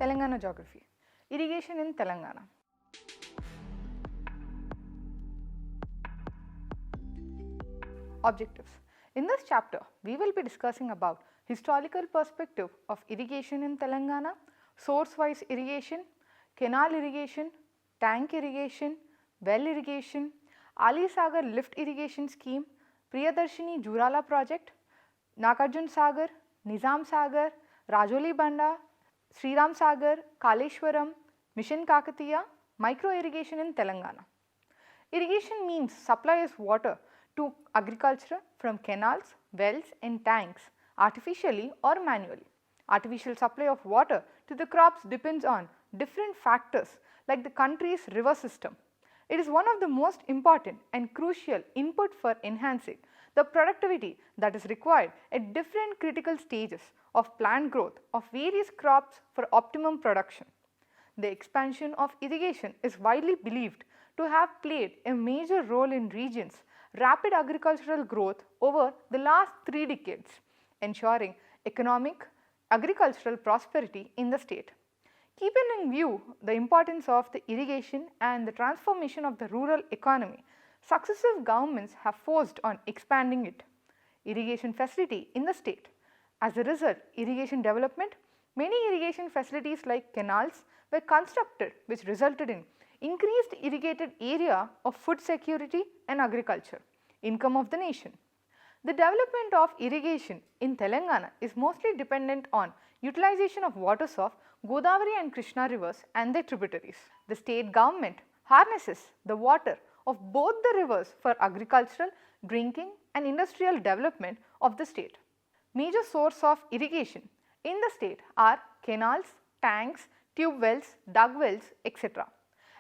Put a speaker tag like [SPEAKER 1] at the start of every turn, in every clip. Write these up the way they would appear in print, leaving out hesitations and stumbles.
[SPEAKER 1] Telangana Geography. Irrigation in Telangana. Objectives. In this chapter, we will be discussing about historical perspective of irrigation in Telangana, source-wise irrigation, canal irrigation, tank irrigation, well irrigation, Ali Sagar lift irrigation scheme, Priyadarshini Jurala project, Nagarjun Sagar, Nizam Sagar, Rajoli Banda, Sriram Sagar, Kaleshwaram, Mission Kakatiya, micro irrigation in Telangana. Irrigation means supply of water to agriculture from canals, wells and tanks artificially or manually. Artificial supply of water to the crops depends on different factors like the country's river system. It is one of the most important and crucial input for enhancing the productivity that is required at different critical stages of plant growth of various crops for optimum production. The expansion of irrigation is widely believed to have played a major role in regions' rapid agricultural growth over the last 3 decades, ensuring economic agricultural prosperity in the state. Keeping in view the importance of the irrigation and the transformation of the rural economy, successive governments have forced on expanding it. Irrigation facility in the state. As a result, irrigation development, many irrigation facilities like canals were constructed which resulted in increased irrigated area of food security and agriculture, income of the nation. The development of irrigation in Telangana is mostly dependent on utilization of waters of Godavari and Krishna rivers and their tributaries. The state government harnesses the water of both the rivers for agricultural, drinking and industrial development of the state. Major source of irrigation in the state are canals, tanks, tube wells, dug wells, etc.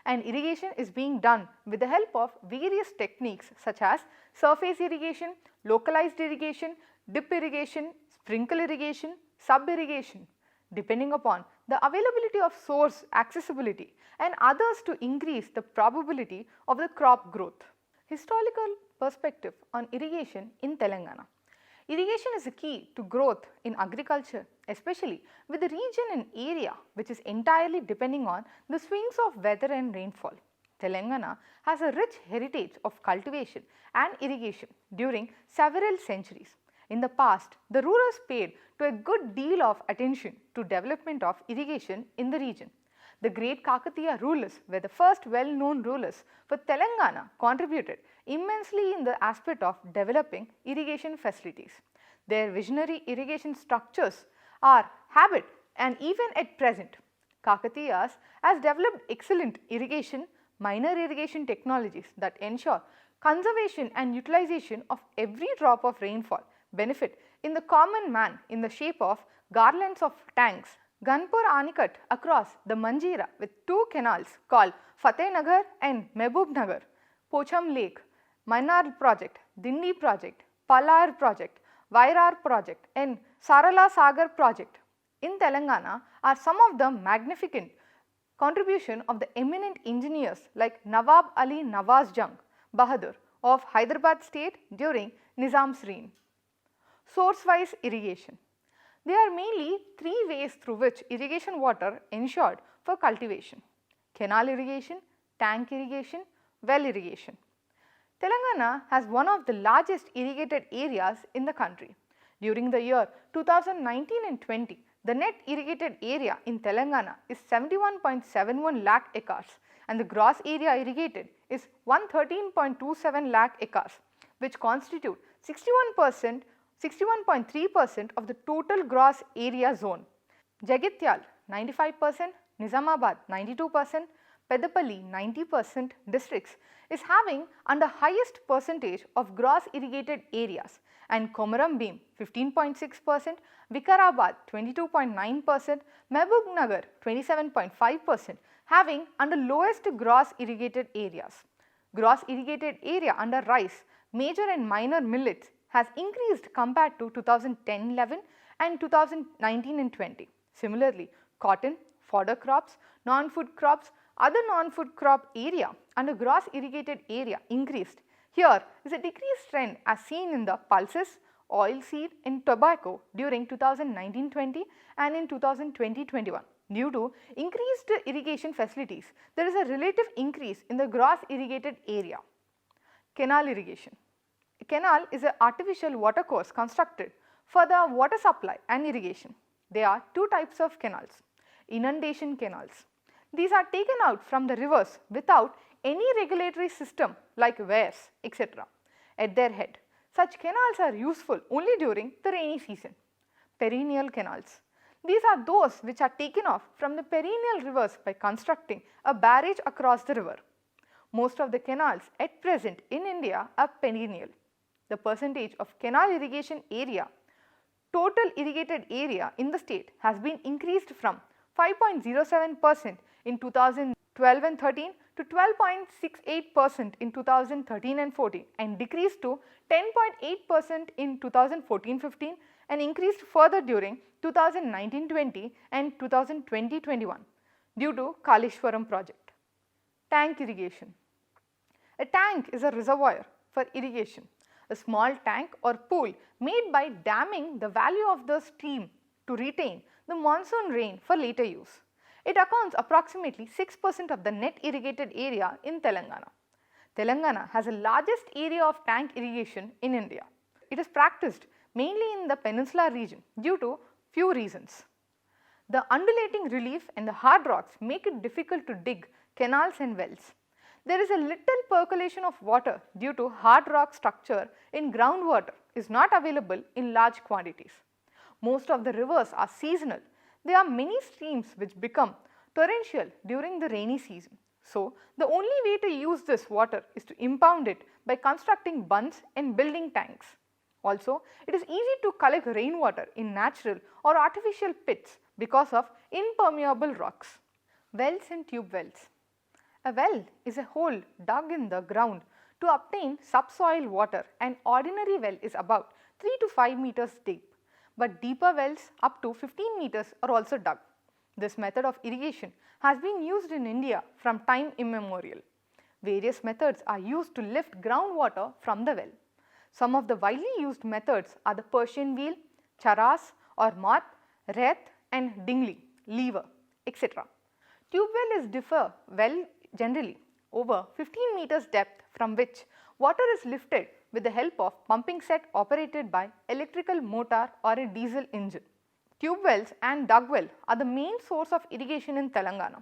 [SPEAKER 1] And irrigation is being done with the help of various techniques such as surface irrigation, localized irrigation, dip irrigation, sprinkle irrigation, sub irrigation, depending upon the availability of source accessibility and others to increase the probability of the crop growth. Historical perspective on irrigation in Telangana. Irrigation is a key to growth in agriculture, especially with the region and area which is entirely depending on the swings of weather and rainfall. Telangana has a rich heritage of cultivation and irrigation during several centuries. In the past, the rulers paid to a good deal of attention to development of irrigation in the region. The great Kakatiya rulers were the first well-known rulers for Telangana, contributed immensely in the aspect of developing irrigation facilities. Their visionary irrigation structures are habit and even at present. Kakatiyas has developed excellent irrigation, minor irrigation technologies that ensure conservation and utilization of every drop of rainfall benefit in the common man in the shape of garlands of tanks. Ganpur Anikat across the Manjira with 2 canals called Fateh Nagar and Mehboob Nagar, Pocham Lake, Mainar project, Dindi project, Palar project, Vairar project and Sarala Sagar project in Telangana are some of the magnificent contribution of the eminent engineers like Nawab Ali Nawaz Jung Bahadur of Hyderabad state during Nizam's reign. Source-wise irrigation. There are mainly 3 ways through which irrigation water ensured for cultivation: canal irrigation, tank irrigation, well irrigation. Telangana has one of the largest irrigated areas in the country. During the year 2019 and 20, the net irrigated area in Telangana is 71.71 lakh acres and the gross area irrigated is 113.27 lakh acres, which constitute 61.3% of the total gross area zone. Jagatyal 95%, Nizamabad 92%, Peddapalli 90% districts is having under highest percentage of gross irrigated areas and Komaram Bhim 15.6%, Vikarabad 22.9%, Mehboob Nagar 27.5% having under lowest gross irrigated areas. Gross irrigated area under rice, major and minor millets has increased compared to 2010-11 and 2019 and 20. Similarly, cotton, fodder crops, non-food crops, other non-food crop area under gross irrigated area increased. Here is a decreased trend as seen in the pulses, oilseed and tobacco during 2019-20 and in 2020-21. Due to increased irrigation facilities, there is a relative increase in the gross irrigated area. Canal irrigation. A canal is an artificial watercourse constructed for the water supply and irrigation. There are two types of canals. Inundation canals. These are taken out from the rivers without any regulatory system like weirs, etc. at their head. Such canals are useful only during the rainy season. Perennial canals. These are those which are taken off from the perennial rivers by constructing a barrage across the river. Most of the canals at present in India are perennial. The percentage of canal irrigation area, total irrigated area in the state has been increased from 5.07% in 2012 and 13 to 12.68% in 2013 and 14 and decreased to 10.8% in 2014-15 and increased further during 2019-20 and 2020-21 due to Kaleshwaram project. Tank irrigation. A tank is a reservoir for irrigation, a small tank or pool made by damming the value of the stream to retain the monsoon rain for later use. It accounts approximately 6% of the net irrigated area in Telangana. Telangana has the largest area of tank irrigation in India. It is practiced mainly in the peninsular region due to few reasons. The undulating relief and the hard rocks make it difficult to dig canals and wells. There is a little percolation of water due to hard rock structure in groundwater is not available in large quantities. Most of the rivers are seasonal. There are many streams which become torrential during the rainy season. So, the only way to use this water is to impound it by constructing bunds and building tanks. Also, it is easy to collect rainwater in natural or artificial pits because of impermeable rocks. Wells and tube wells. A well is a hole dug in the ground to obtain subsoil water. An ordinary well is about 3 to 5 meters deep, but deeper wells up to 15 meters are also dug. This method of irrigation has been used in India from time immemorial. Various methods are used to lift groundwater from the well. Some of the widely used methods are the Persian wheel, charas or moth, reth and dingli, lever, etc. Tube well is differ well generally over 15 meters depth from which water is lifted with the help of pumping set operated by electrical motor or a diesel engine. Tube wells and dug well are the main source of irrigation in Telangana.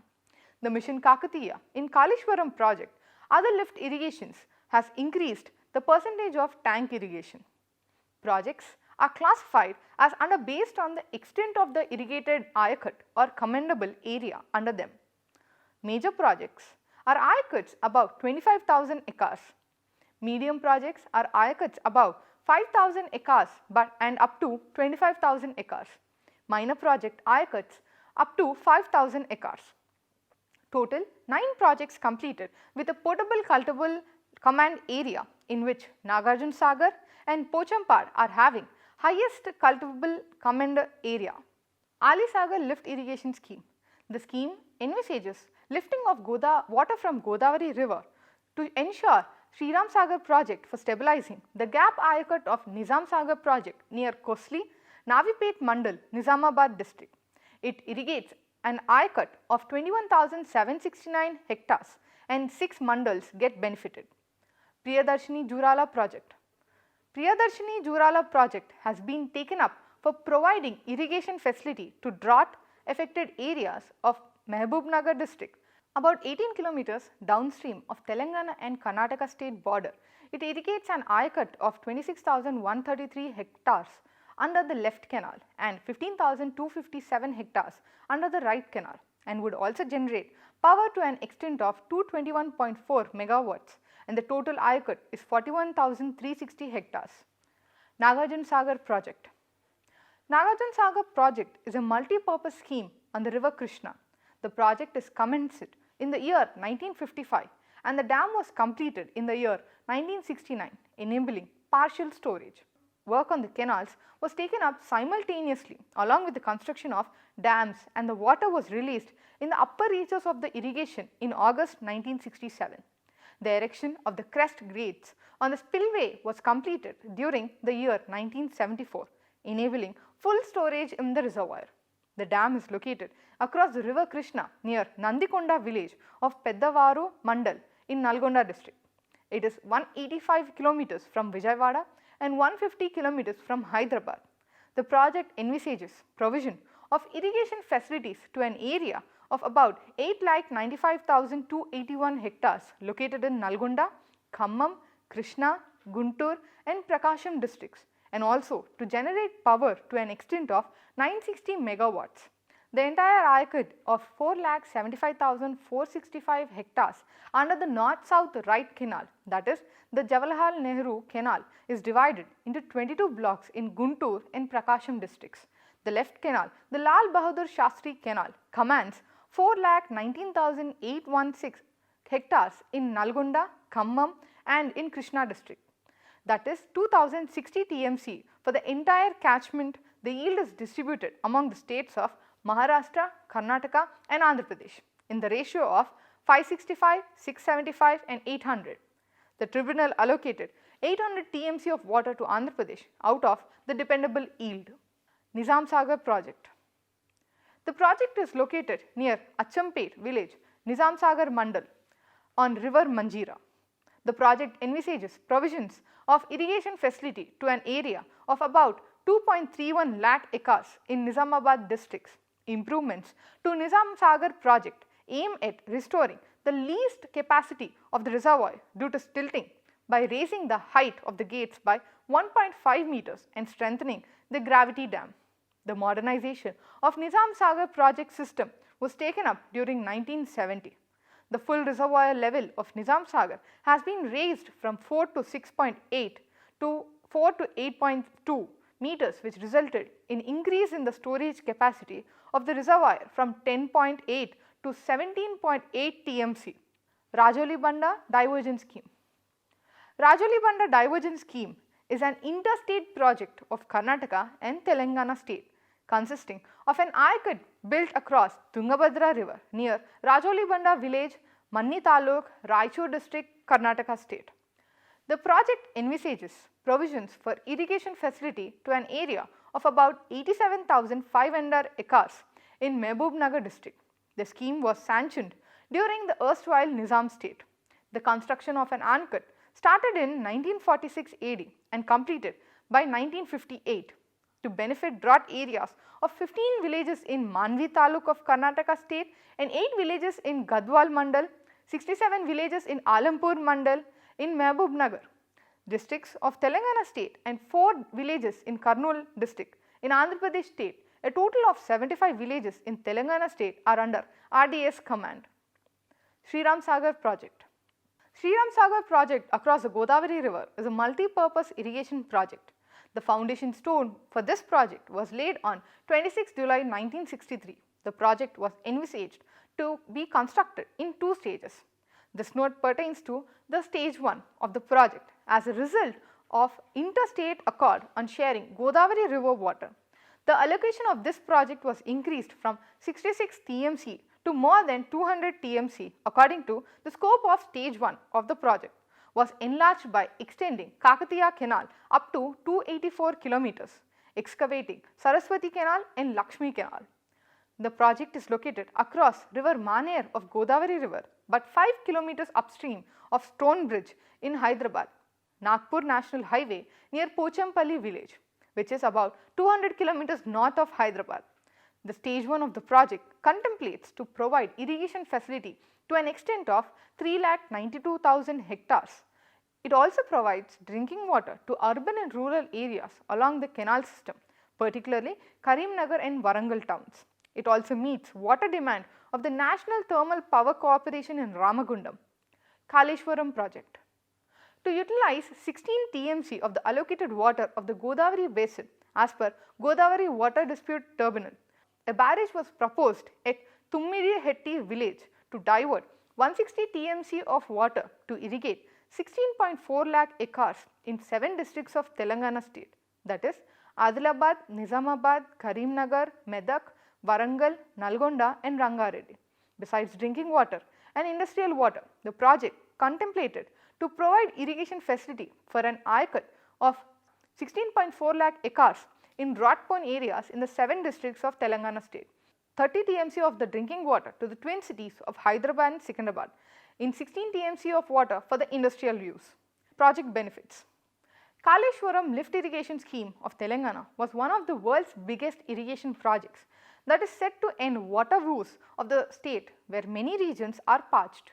[SPEAKER 1] The Mission Kakatiya in Kaleshwaram project, other lift irrigations has increased the percentage of tank irrigation. Projects are classified as under based on the extent of the irrigated ayacut or commendable area under them. Major projects are ayacuts above 25,000 acres. Medium projects are ayacuts above 5,000 acres and up to 25,000 acres. Minor project ayacuts up to 5,000 acres. Total 9 projects completed with a potable cultivable command area in which Nagarjuna Sagar and Pochampad are having highest cultivable command area. Ali Sagar lift irrigation scheme. The scheme envisages lifting of water from Godavari river to ensure Sriram Sagar project for stabilizing the gap ayacut of Nizam Sagar project near Kosli, Navipet Mandal, Nizamabad district. It irrigates an ayacut of 21,769 hectares and 6 mandals get benefited. Priyadarshini Jurala project. Priyadarshini Jurala project has been taken up for providing irrigation facility to drought affected areas of Mehbubnagar district. About 18 kilometers downstream of Telangana and Karnataka state border, it irrigates an ayacut of 26,133 hectares under the left canal and 15,257 hectares under the right canal and would also generate power to an extent of 221.4 megawatts and the total ayacut is 41,360 hectares. Nagarjuna Sagar project. Nagarjuna Sagar project is a multi-purpose scheme on the river Krishna. The project is commenced in the year 1955 and the dam was completed in the year 1969, enabling partial storage. Work on the canals was taken up simultaneously along with the construction of dams and the water was released in the upper reaches of the irrigation in August 1967. The erection of the crest grates on the spillway was completed during the year 1974, enabling full storage in the reservoir. The dam is located across the river Krishna near Nandikonda village of Peddavaru Mandal in Nalgonda district. It is 185 kilometers from Vijayawada and 150 kilometers from Hyderabad. The project envisages provision of irrigation facilities to an area of about 8,95,281 hectares located in Nalgonda, Khammam, Krishna, Guntur and Prakasham districts, and also to generate power to an extent of 960 megawatts. The entire Ayakad of 4,75,465 hectares under the north-south right canal, that is the Jawaharlal Nehru canal, is divided into 22 blocks in Guntur and Prakasham districts. The left canal, the Lal Bahadur Shastri canal, commands 4,19,816 hectares in Nalgonda, Khammam and in Krishna district. That is 2060 TMC for the entire catchment. The yield is distributed among the states of Maharashtra, Karnataka and Andhra Pradesh in the ratio of 565, 675 and 800. The tribunal allocated 800 TMC of water to Andhra Pradesh out of the dependable yield. Nizam Sagar project. The project is located near Achampet village, Nizam Sagar Mandal on river Manjira. The project envisages provisions of irrigation facility to an area of about 2.31 lakh acres in Nizamabad districts. Improvements to Nizam Sagar project aim at restoring the least capacity of the reservoir due to silting by raising the height of the gates by 1.5 meters and strengthening the gravity dam. The modernization of Nizam Sagar project system was taken up during 1970. The full reservoir level of Nizam Sagar has been raised from 4 to 6.8 to 4 to 8.2 meters, which resulted in increase in the storage capacity of the reservoir from 10.8 to 17.8 TMC. Rajoli Banda Diversion Scheme. Rajoli Banda Diversion Scheme is an interstate project of Karnataka and Telangana state consisting of an Ayakad built across Tungabhadra river near Rajoli Banda village, Manni Taluk, Raichur district, Karnataka state. The project envisages provisions for irrigation facility to an area of about 87,500 acres in Mehboob district. The scheme was sanctioned during the erstwhile Nizam state. The construction of an Ayakad started in 1946 AD and completed by 1958 to benefit drought areas of 15 villages in Manvi Taluk of Karnataka state and 8 villages in Gadwal Mandal, 67 villages in Alampur Mandal in Mehboob Nagar districts of Telangana state and 4 villages in Kurnool district in Andhra Pradesh state. A total of 75 villages in Telangana state are under RDS command. Sriram Sagar project. Sriram Sagar project across the Godavari river is a multi-purpose irrigation project. The foundation stone for this project was laid on 26 July 1963. The project was envisaged to be constructed in 2 stages. This note pertains to the stage 1 of the project as a result of interstate accord on sharing Godavari river water. The allocation of this project was increased from 66 TMC to more than 200 TMC according to the scope of stage 1 of the project was enlarged by extending Kakatiya canal up to 284 kilometers, excavating Saraswati canal and Lakshmi canal. The project is located across river Maner of Godavari river but 5 kilometers upstream of Stone Bridge in Hyderabad, Nagpur National Highway near Pochampalli village, which is about 200 kilometers north of Hyderabad. The stage 1 of the project contemplates to provide irrigation facility to an extent of 3,92,000 hectares. It also provides drinking water to urban and rural areas along the canal system, particularly Karimnagar and Warangal towns. It also meets water demand of the National Thermal Power Corporation in Ramagundam. Kaleshwaram project. To utilize 16 TMC of the allocated water of the Godavari basin as per Godavari Water Dispute Tribunal, a barrage was proposed at Tummidihetti village to divert 160 TMC of water to irrigate 16.4 lakh acres in 7 districts of Telangana state, that is Adilabad, Nizamabad, Karimnagar, Medak, Warangal, Nalgonda and Rangareddy. Besides drinking water and industrial water, the project contemplated to provide irrigation facility for an Ayakad of 16.4 lakh acres in drought-prone areas in the 7 districts of Telangana state, 30 TMC of the drinking water to the twin cities of Hyderabad and Secunderabad, in 16 TMC of water for the industrial use. Project benefits. Kaleshwaram lift irrigation scheme of Telangana was one of the world's biggest irrigation projects that is set to end water woes of the state where many regions are parched.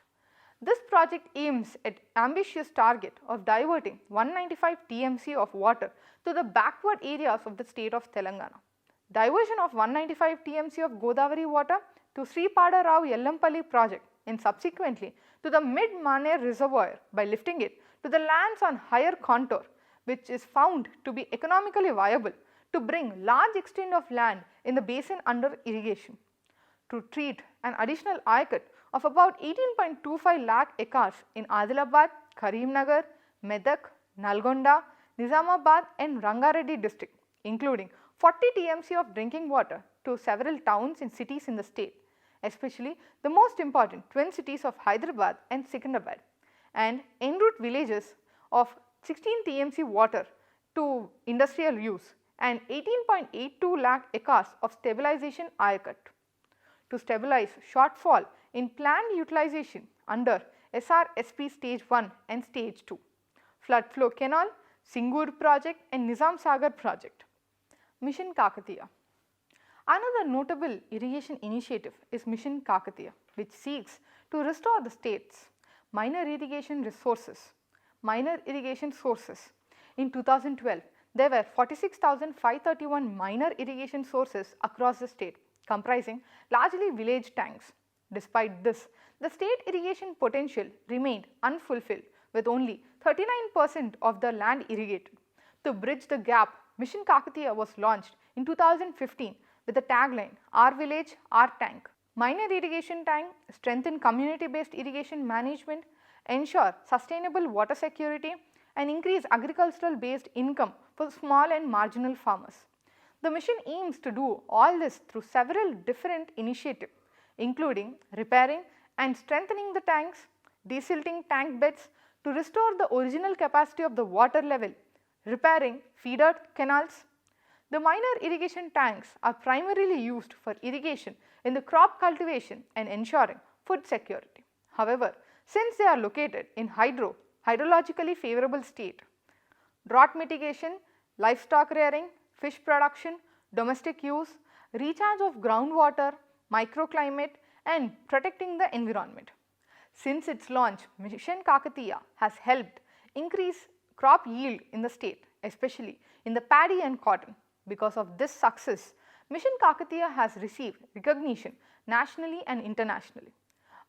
[SPEAKER 1] This project aims at ambitious target of diverting 195 TMC of water to the backward areas of the state of Telangana. Diversion of 195 TMC of Godavari water to Sri Pada Rao Yellampalli project and subsequently to the mid-Maner reservoir by lifting it to the lands on higher contour, which is found to be economically viable to bring large extent of land in the basin under irrigation. To treat an additional ayakat of about 18.25 lakh acres in Adilabad, Karimnagar, Medak, Nalgonda, Nizamabad and Rangareddy district, including 40 TMC of drinking water to several towns and cities in the state, especially the most important twin cities of Hyderabad and Secunderabad, and en route villages of 16 TMC water to industrial use and 18.82 lakh acres of stabilization ayakat. To stabilize shortfall in planned utilization under SRSP stage 1 and stage 2, flood flow canal, Singur project and Nizam Sagar project. Mission Kakatiya. Another notable irrigation initiative is Mission Kakatiya, which seeks to restore the state's minor irrigation sources. In 2012, there were 46,531 minor irrigation sources across the state, comprising largely village tanks. Despite this, the state irrigation potential remained unfulfilled with only 39% of the land irrigated. To bridge the gap, Mission Kakatiya was launched in 2015 with the tagline Our Village, Our Tank. Minor irrigation tank strengthen community-based irrigation management, ensure sustainable water security and increase agricultural-based income for small and marginal farmers. The mission aims to do all this through several different initiatives, including repairing and strengthening the tanks, desilting tank beds to restore the original capacity of the water level, repairing feeder canals. The minor irrigation tanks are primarily used for irrigation in the crop cultivation and ensuring food security. However, since they are located in hydrologically favorable state, drought mitigation, livestock rearing, fish production, domestic use, recharge of groundwater, microclimate and protecting the environment. Since its launch, Mission Kakatiya has helped increase crop yield in the state, especially in the paddy and cotton. Because of this success, Mission Kakatiya has received recognition nationally and internationally.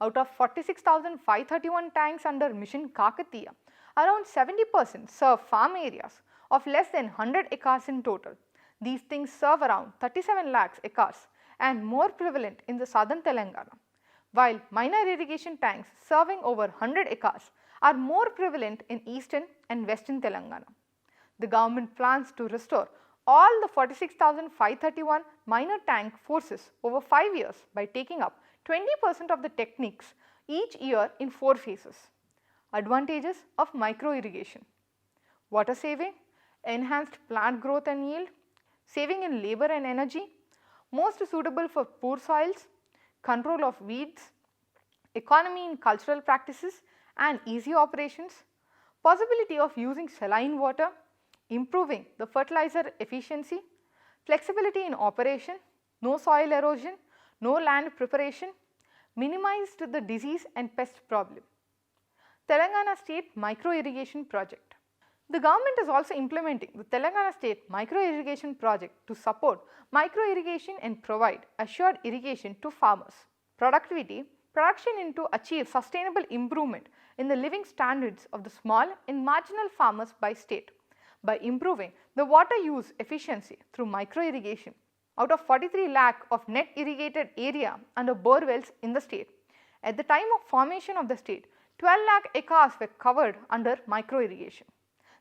[SPEAKER 1] Out of 46,531 tanks under Mission Kakatiya, around 70% serve farm areas of less than 100 acres in total. These things serve around 37 lakhs acres and more prevalent in the southern Telangana, while minor irrigation tanks serving over 100 acres are more prevalent in eastern and western Telangana. The government plans to restore all the 46,531 minor tank forces over 5 years by taking up 20% of the techniques each year in 4 phases. Advantages of micro irrigation: water saving, enhanced plant growth and yield, saving in labor and energy, most suitable for poor soils, control of weeds, economy in cultural practices and easy operations, possibility of using saline water, improving the fertilizer efficiency, flexibility in operation, no soil erosion, no land preparation, minimized the disease and pest problem. Telangana State Micro Irrigation Project. The government is also implementing the Telangana State Micro Irrigation Project to support micro irrigation and provide assured irrigation to farmers. Production in to achieve sustainable improvement in the living standards of the small and marginal farmers by state by improving the water use efficiency through micro irrigation. Out of 43 lakh of net irrigated area under bore wells in the state, at the time of formation of the state, 12 lakh acres were covered under micro irrigation.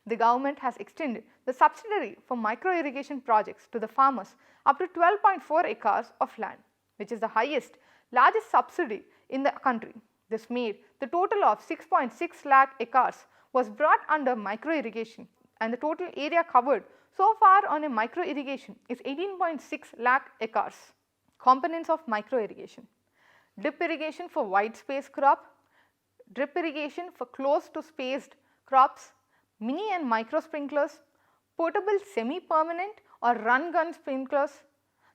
[SPEAKER 1] The government has extended the subsidy for micro irrigation projects to the farmers up to 12.4 acres of land, which is the largest subsidy in the country. This made the total of 6.6 lakh acres was brought under micro irrigation and the total area covered so far on a micro irrigation is 18.6 lakh acres. Components of micro irrigation: drip irrigation for wide space crop, drip irrigation for close to spaced crops, mini and micro sprinklers, portable semi-permanent or run-gun sprinklers,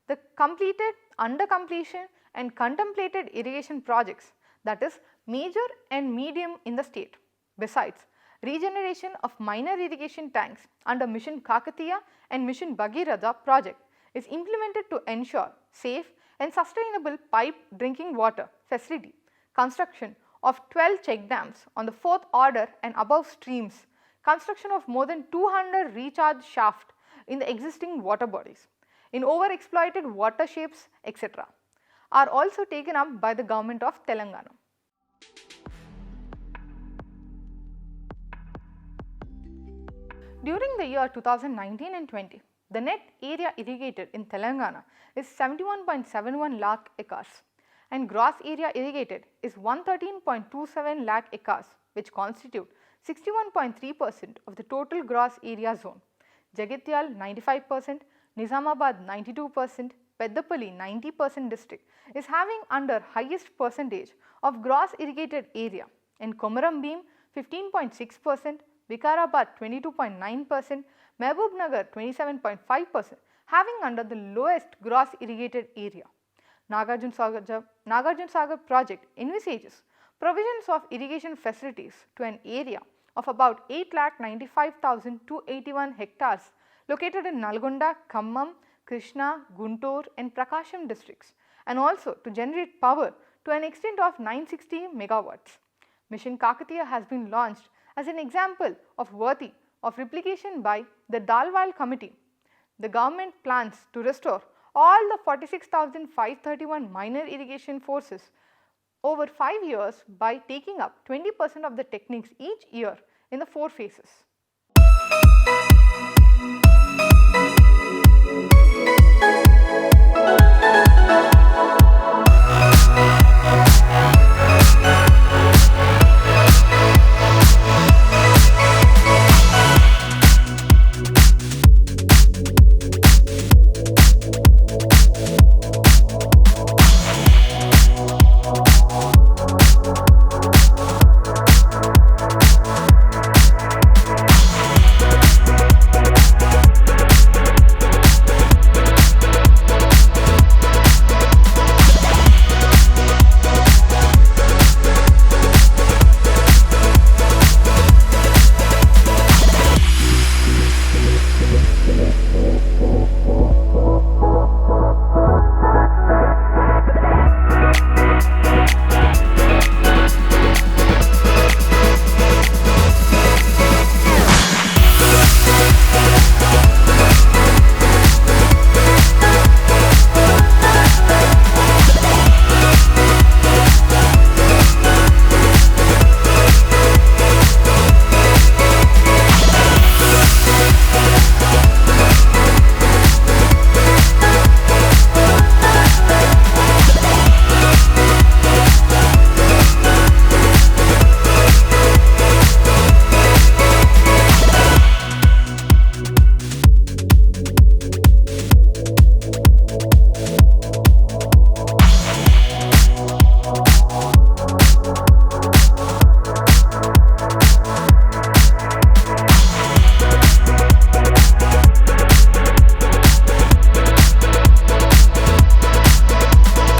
[SPEAKER 1] the completed, under completion and contemplated irrigation projects, that is major and medium in the state. Besides, regeneration of minor irrigation tanks under Mission Kakatiya and Mission Bhagiratha project is implemented to ensure safe and sustainable pipe drinking water facility, construction of 12 check dams on the 4th order and above streams, construction of more than 200 recharge shafts in the existing water bodies, in overexploited watersheds, etc., are also taken up by the government of Telangana. During the year 2019 and 20, the net area irrigated in Telangana is 71.71 lakh acres and gross area irrigated is 113.27 lakh acres, which constitute 61.3% of the total gross area zone. Jagatyal 95%, Nizamabad 92%, Peddapalli 90% district is having under highest percentage of gross irrigated area, and Komaram Bheem 15.6%, Vikarabad 22.9%, Mehboob Nagar 27.5% having under the lowest gross irrigated area. Nagarjun Sagar project envisages provisions of irrigation facilities to an area of about 8,95,281 hectares located in Nalgonda, Khammam, Krishna, Guntur and Prakasham districts, and also to generate power to an extent of 960 megawatts. Mission Kakatiya has been launched as an example of worthy of replication by the Dalwal committee. The government plans to restore all the 46,531 minor irrigation forces over 5 years by taking up 20% of the techniques each year in the 4 phases.